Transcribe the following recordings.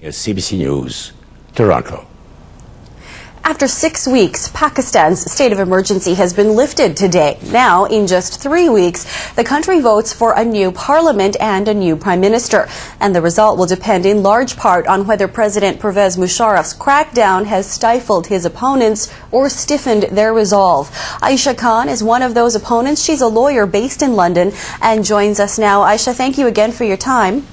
CBC News, Toronto. After 6 weeks, Pakistan's state of emergency has been lifted today. Now, in just 3 weeks, the country votes for a new parliament and a new prime minister. And the result will depend in large part on whether President Pervez Musharraf's crackdown has stifled his opponents or stiffened their resolve. Aisha Khan is one of those opponents. She's a lawyer based in London and joins us now. Aisha, thank you again for your time.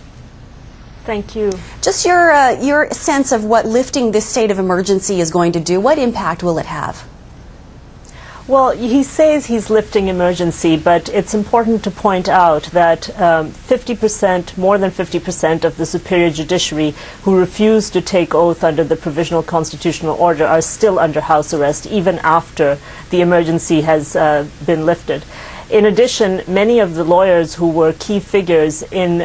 Thank you. Just your sense of what lifting this state of emergency is going to do. What impact will it have? Well, he says he's lifting emergency, but it's important to point out that 50%, more than 50% of the superior judiciary who refuse to take oath under the provisional constitutional order are still under house arrest, even after the emergency has been lifted. In addition, many of the lawyers who were key figures in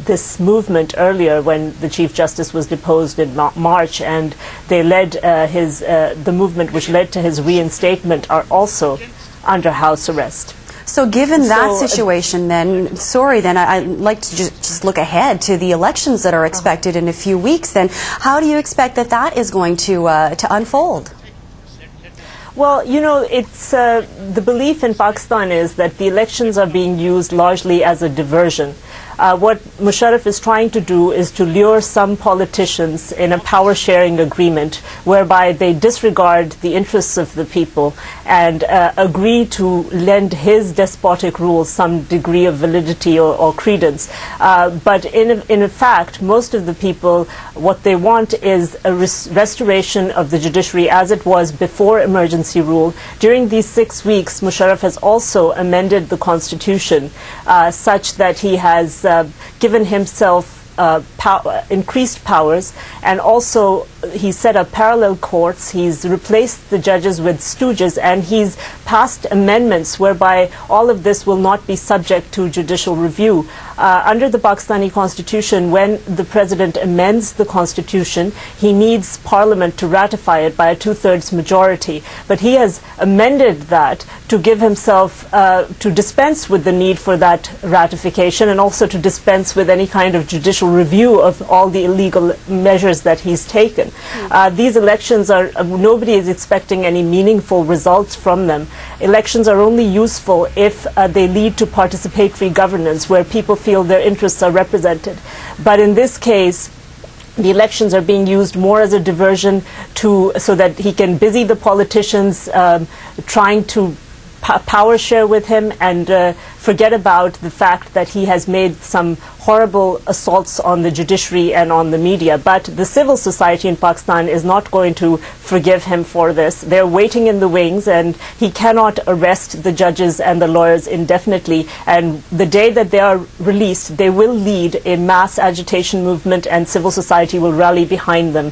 this movement earlier, when the Chief Justice was deposed in March, and they led the movement which led to his reinstatement, are also under house arrest. So given that situation, then, I'd like to just look ahead to the elections that are expected in a few weeks. Then, how do you expect that is going to unfold? Well, you know, it's the belief in Pakistan is that the elections are being used largely as a diversion. What Musharraf is trying to do is to lure some politicians in a power-sharing agreement whereby they disregard the interests of the people and agree to lend his despotic rule some degree of validity or credence. But in fact, most of the people, what they want is a restoration of the judiciary as it was before emergency rule. During these 6 weeks, Musharraf has also amended the constitution such that he has given himself increased powers, and also he set up parallel courts. He's replaced the judges with stooges, and he's passed amendments whereby all of this will not be subject to judicial review. Under the Pakistani constitution, when the president amends the constitution, he needs parliament to ratify it by a 2/3 majority. But he has amended that to give himself, to dispense with the need for that ratification, and also to dispense with any kind of judicial review of all the illegal measures that he's taken. These elections nobody is expecting any meaningful results from them. Elections are only useful if they lead to participatory governance, where people feel their interests are represented. But in this case, the elections are being used more as a diversion so that he can busy the politicians trying to power share with him and forget about the fact that he has made some horrible assaults on the judiciary and on the media. But the civil society in Pakistan is not going to forgive him for this. They're waiting in the wings, and he cannot arrest the judges and the lawyers indefinitely. And the day that they are released, they will lead a mass agitation movement, and civil society will rally behind them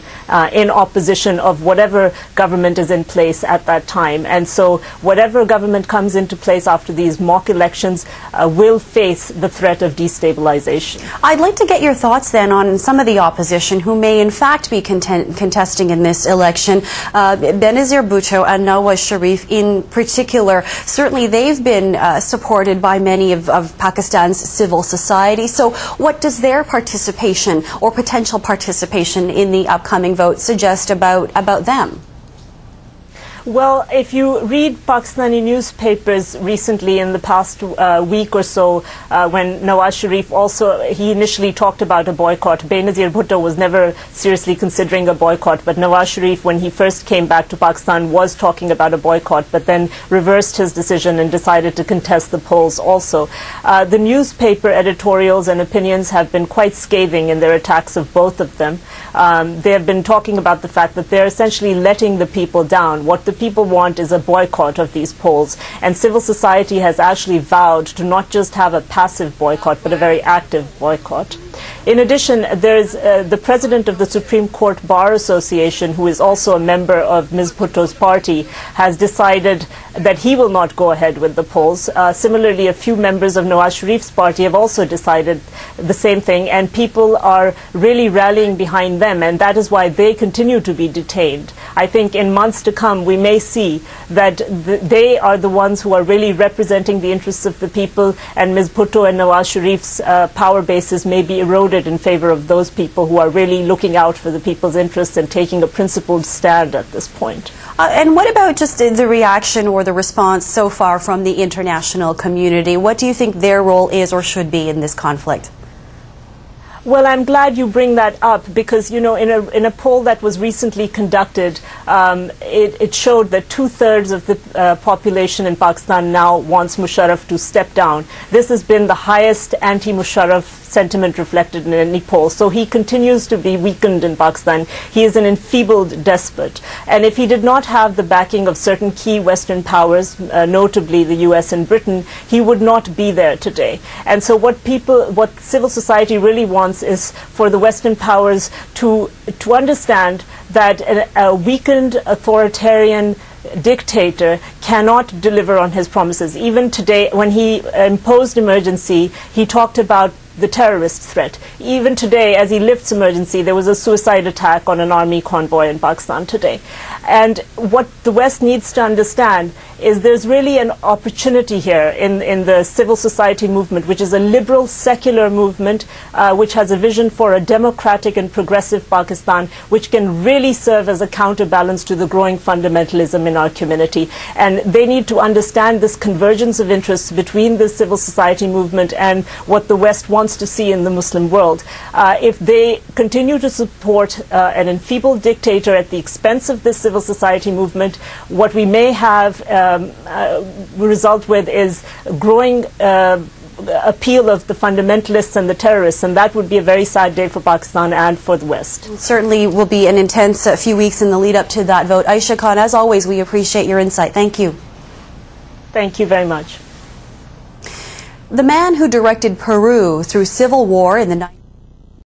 in opposition of whatever government is in place at that time. And so whatever government comes into place after these mock elections will face the threat of destabilization. I'd like to get your thoughts then on some of the opposition who may in fact be contesting in this election. Benazir Bhutto and Nawaz Sharif in particular, certainly they've been supported by many of Pakistan's civil society. So what does their participation or potential participation in the upcoming vote suggest about them? Well, if you read Pakistani newspapers recently in the past week or so, when Nawaz Sharif he initially talked about a boycott. Benazir Bhutto was never seriously considering a boycott, but Nawaz Sharif, when he first came back to Pakistan, was talking about a boycott, but then reversed his decision and decided to contest the polls also. The newspaper editorials and opinions have been quite scathing in their attacks of both of them. They have been talking about the fact that they're essentially letting the people down. What the people want is a boycott of these polls, and civil society has actually vowed to not just have a passive boycott but a very active boycott. In addition, there is the president of the Supreme Court Bar Association, who is also a member of Ms. Bhutto's party, has decided that he will not go ahead with the polls. Similarly, a few members of Nawaz Sharif's party have also decided the same thing, and people are really rallying behind them, and that is why they continue to be detained. I think in months to come we may see that they are the ones who are really representing the interests of the people, and Ms. Bhutto and Nawaz Sharif's power bases may be eroded in favor of those people who are really looking out for the people's interests and taking a principled stand at this point. And what about just the reaction or the response so far from the international community? What do you think their role is or should be in this conflict? Well, I'm glad you bring that up because, you know, in a poll that was recently conducted, it showed that 2/3 of the population in Pakistan now wants Musharraf to step down. This has been the highest anti-Musharraf sentiment reflected in any poll. So he continues to be weakened in Pakistan. He is an enfeebled despot. And if he did not have the backing of certain key Western powers, notably the US and Britain, he would not be there today. And so what civil society really wants is for the Western powers to understand that a weakened authoritarian dictator cannot deliver on his promises. Even today, when he imposed emergency, he talked about the terrorist threat. Even today, as he lifts emergency, there was a suicide attack on an army convoy in Pakistan today. And what the West needs to understand is there's really an opportunity here in the civil society movement, which is a liberal, secular movement, which has a vision for a democratic and progressive Pakistan, which can really serve as a counterbalance to the growing fundamentalism in our community. And they need to understand this convergence of interests between the civil society movement and what the West wants to see in the Muslim world. If they continue to support an enfeebled dictator at the expense of this civil society movement, what we may have result with is growing appeal of the fundamentalists and the terrorists, and that would be a very sad day for Pakistan and for the West. It certainly will be an intense few weeks in the lead up to that vote. Aisha Khan, as always, we appreciate your insight. Thank you. Thank you very much. The man who directed Peru through civil war in the